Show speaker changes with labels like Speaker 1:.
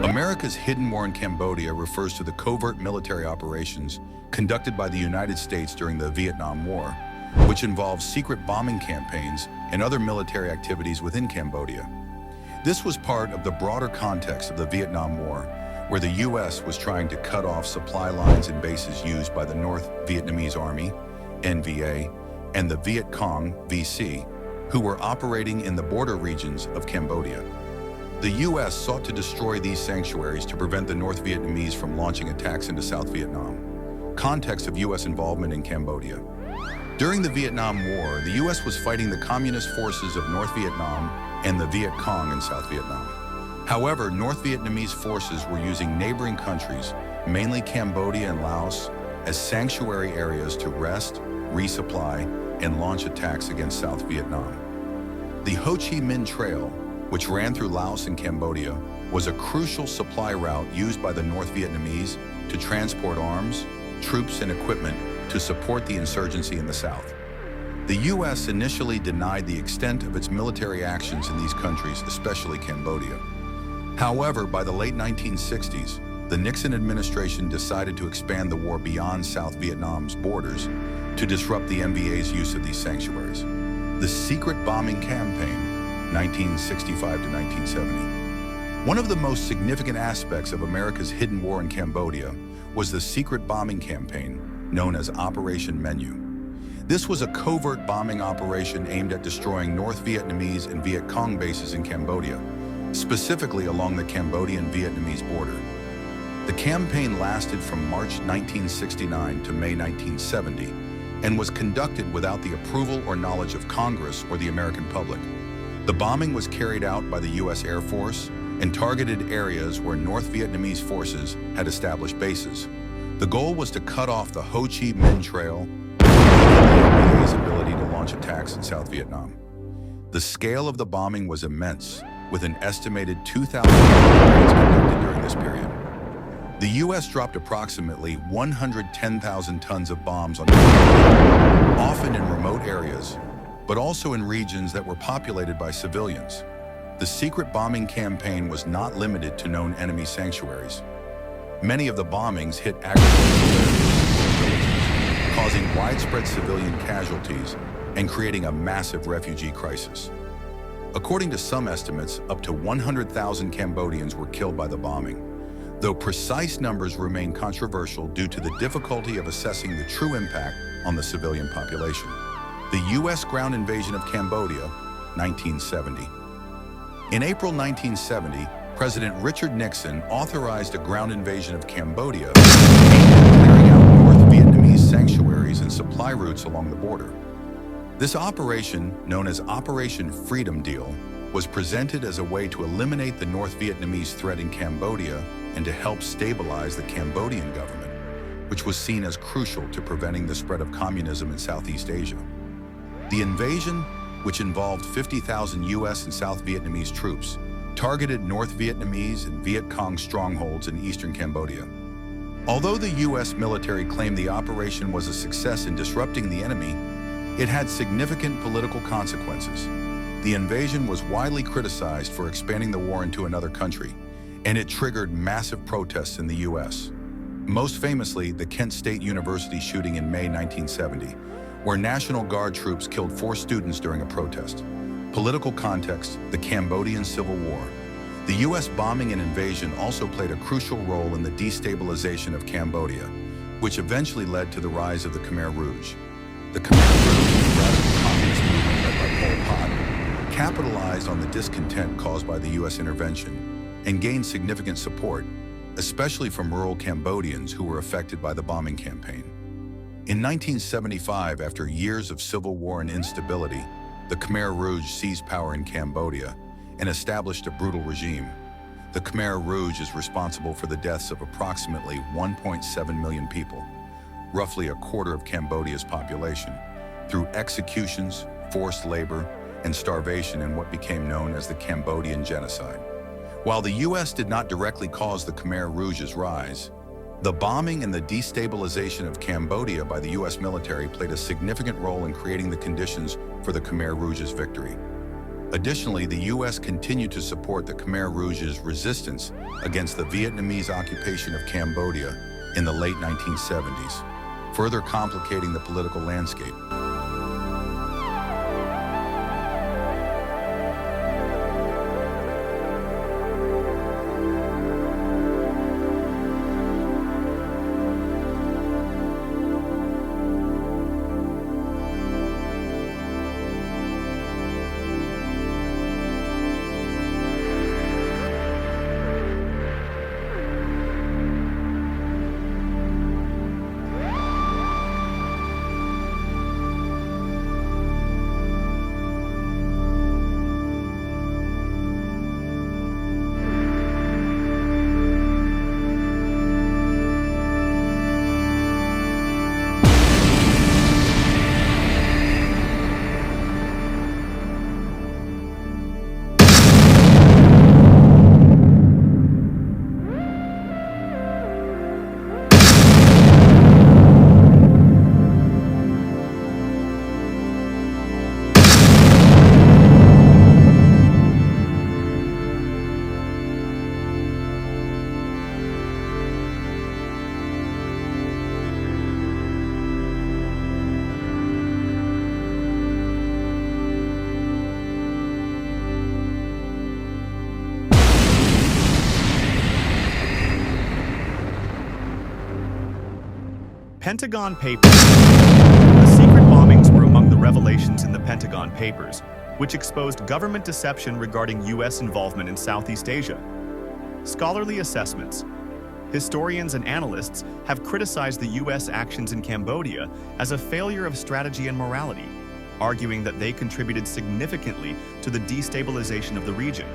Speaker 1: America's hidden war in Cambodia refers to the covert military operations conducted by the United States during the Vietnam War, which involved secret bombing campaigns and other military activities within Cambodia. This was part of the broader context of the Vietnam War, where the U.S. was trying to cut off supply lines and bases used by the North Vietnamese Army, NVA, and the Viet Cong, VC, who were operating in the border regions of Cambodia. The U.S. sought to destroy these sanctuaries to prevent the North Vietnamese from launching attacks into South Vietnam. Context of U.S. involvement in Cambodia. During the Vietnam War, the U.S. was fighting the communist forces of North Vietnam and the Viet Cong in South Vietnam. However, North Vietnamese forces were using neighboring countries, mainly Cambodia and Laos, as sanctuary areas to rest, resupply, and launch attacks against South Vietnam. The Ho Chi Minh Trail, which ran through Laos and Cambodia, was a crucial supply route used by the North Vietnamese to transport arms, troops, and equipment to support the insurgency in the south. The U.S. initially denied the extent of its military actions in these countries, especially Cambodia. However, by the late 1960s, the Nixon administration decided to expand the war beyond South Vietnam's borders to disrupt the NVA's use of these sanctuaries. The secret bombing campaign, 1965 to 1970. One of the most significant aspects of America's hidden war in Cambodia was the secret bombing campaign known as Operation Menu. This was a covert bombing operation aimed at destroying North Vietnamese and Viet Cong bases in Cambodia, specifically along the Cambodian-Vietnamese border. The campaign lasted from March 1969 to May 1970 and was conducted without the approval or knowledge of Congress or the American public. The bombing was carried out by the U.S. Air Force and targeted areas where North Vietnamese forces had established bases. The goal was to cut off the Ho Chi Minh Trail and the NVA's ability to launch attacks in South Vietnam. The scale of the bombing was immense, with an estimated 2,000 raids conducted during this period. The U.S. dropped approximately 110,000 tons of bombs on Cambodia, often in remote areas, but also in regions that were populated by civilians. The secret bombing campaign was not limited to known enemy sanctuaries. Many of the bombings hit agricultural areas, causing widespread civilian casualties and creating a massive refugee crisis. According to some estimates, up to 100,000 Cambodians were killed by the bombing, though precise numbers remain controversial due to the difficulty of assessing the true impact on the civilian population. The U.S. ground invasion of Cambodia, 1970. In April 1970, President Richard Nixon authorized a ground invasion of Cambodia, aimed at clearing out North Vietnamese sanctuaries and supply routes along the border. This operation, known as Operation Freedom Deal, was presented as a way to eliminate the North Vietnamese threat in Cambodia and to help stabilize the Cambodian government, which was seen as crucial to preventing the spread of communism in Southeast Asia. The invasion, which involved 50,000 U.S. and South Vietnamese troops, targeted North Vietnamese and Viet Cong strongholds in eastern Cambodia. Although the U.S. military claimed the operation was a success in disrupting the enemy, it had significant political consequences. The invasion was widely criticized for expanding the war into another country, and it triggered massive protests in the U.S. Most famously, the Kent State University shooting in May 1970, where National Guard troops killed 4 students during a protest. Political context, the Cambodian Civil War. The U.S. bombing and invasion also played a crucial role in the destabilization of Cambodia, which eventually led to the rise of the Khmer Rouge. The Khmer Rouge, a radical communist movement led by Pol Pot, capitalized on the discontent caused by the U.S. intervention and gained significant support, especially from rural Cambodians who were affected by the bombing campaign. In 1975, after years of civil war and instability, the Khmer Rouge seized power in Cambodia and established a brutal regime. The Khmer Rouge is responsible for the deaths of approximately 1.7 million people, roughly a quarter of Cambodia's population, through executions, forced labor, and starvation in what became known as the Cambodian Genocide. While the U.S. did not directly cause the Khmer Rouge's rise, The bombing and the destabilization of Cambodia by the U.S. military played a significant role in creating the conditions for the Khmer Rouge's victory. Additionally, the U.S. continued to support the Khmer Rouge's resistance against the Vietnamese occupation of Cambodia in the late 1970s, further complicating the political landscape.
Speaker 2: Pentagon Papers. The secret bombings were among the revelations in the Pentagon Papers, which exposed government deception regarding U.S. involvement in Southeast Asia. Scholarly assessments. Historians and analysts have criticized the U.S. actions in Cambodia as a failure of strategy and morality, arguing that they contributed significantly to the destabilization of the region.